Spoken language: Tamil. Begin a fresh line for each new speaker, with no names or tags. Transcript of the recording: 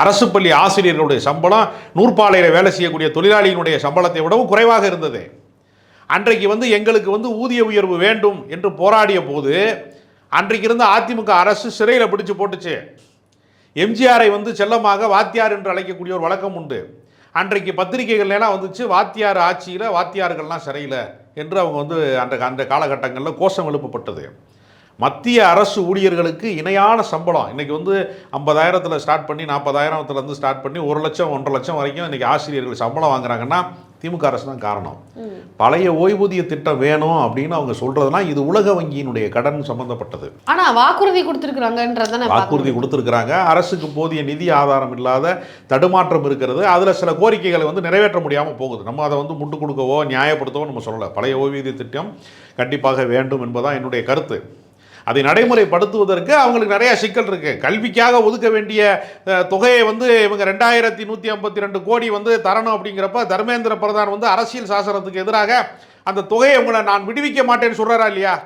அரசு பள்ளி ஆசிரியர்களுடைய சம்பளம் நூற்பாலையில் வேலை செய்யக்கூடிய தொழிலாளியினுடைய சம்பளத்தை விடவும் குறைவாக இருந்தது. அன்றைக்கு எங்களுக்கு ஊதிய உயர்வு வேண்டும் என்று போராடிய போது அன்றைக்கு இருந்த அதிமுக அரசு சிறையில் பிடிச்சு போட்டுச்சு. எம்ஜிஆரை செல்லமாக வாத்தியார் என்று அழைக்கக்கூடிய ஒரு வழக்கம் உண்டு. அன்றைக்கு பத்திரிகைகள்லாம் வந்துச்சு, வாத்தியார் ஆட்சியில் வாத்தியார்கள்லாம் சிறையில் என்று அவங்க அந்த காலகட்டங்களில் கோஷம் எழுப்பப்பட்டது. மத்திய அரசு ஊழியர்களுக்கு இணையான சம்பளம் இன்றைக்கி 50,000 ஸ்டார்ட் பண்ணி 40,000 ஸ்டார்ட் பண்ணி 1 லட்சம் 1.5 லட்சம் வரைக்கும் இன்றைக்கி ஆசிரியர்கள் சம்பளம் வாங்குறாங்கன்னா திமுக அரசு தான் காரணம். பழைய ஓய்வூதிய திட்டம் வேணும் அப்படின்னு அவங்க சொல்றதுலாம் இது உலக வங்கியினுடைய கடன் சம்பந்தப்பட்டது.
ஆனா வாக்குறுதி கொடுத்துருக்காங்கன்றத
வாக்குறுதி கொடுத்துருக்காங்க. அரசுக்கு போதிய நிதி ஆதாரம் இல்லாத தடுமாற்றம் இருக்கிறது. அதில் சில கோரிக்கைகளை நிறைவேற்ற முடியாமல் போகுது. நம்ம அதை முட்டு கொடுக்கவோ நியாயப்படுத்தவோ நம்ம சொல்லலை. பழைய ஓய்வூதிய திட்டம் கண்டிப்பாக வேண்டும் என்பதான் என்னுடைய கருத்து. அதை நடைமுறைப்படுத்துவதற்கு அவங்களுக்கு நிறைய சிக்கல் இருக்குது. கல்விக்காக ஒதுக்க வேண்டிய தொகையை இவங்க 2152 கோடி தரணும் அப்படிங்கிறப்ப தர்மேந்திர பிரதான் அரசியல் சாசனத்துக்கு எதிராக அந்த தொகையை உங்களை நான் விடுவிக்க மாட்டேன்னு சொல்கிறாரா இல்லையா?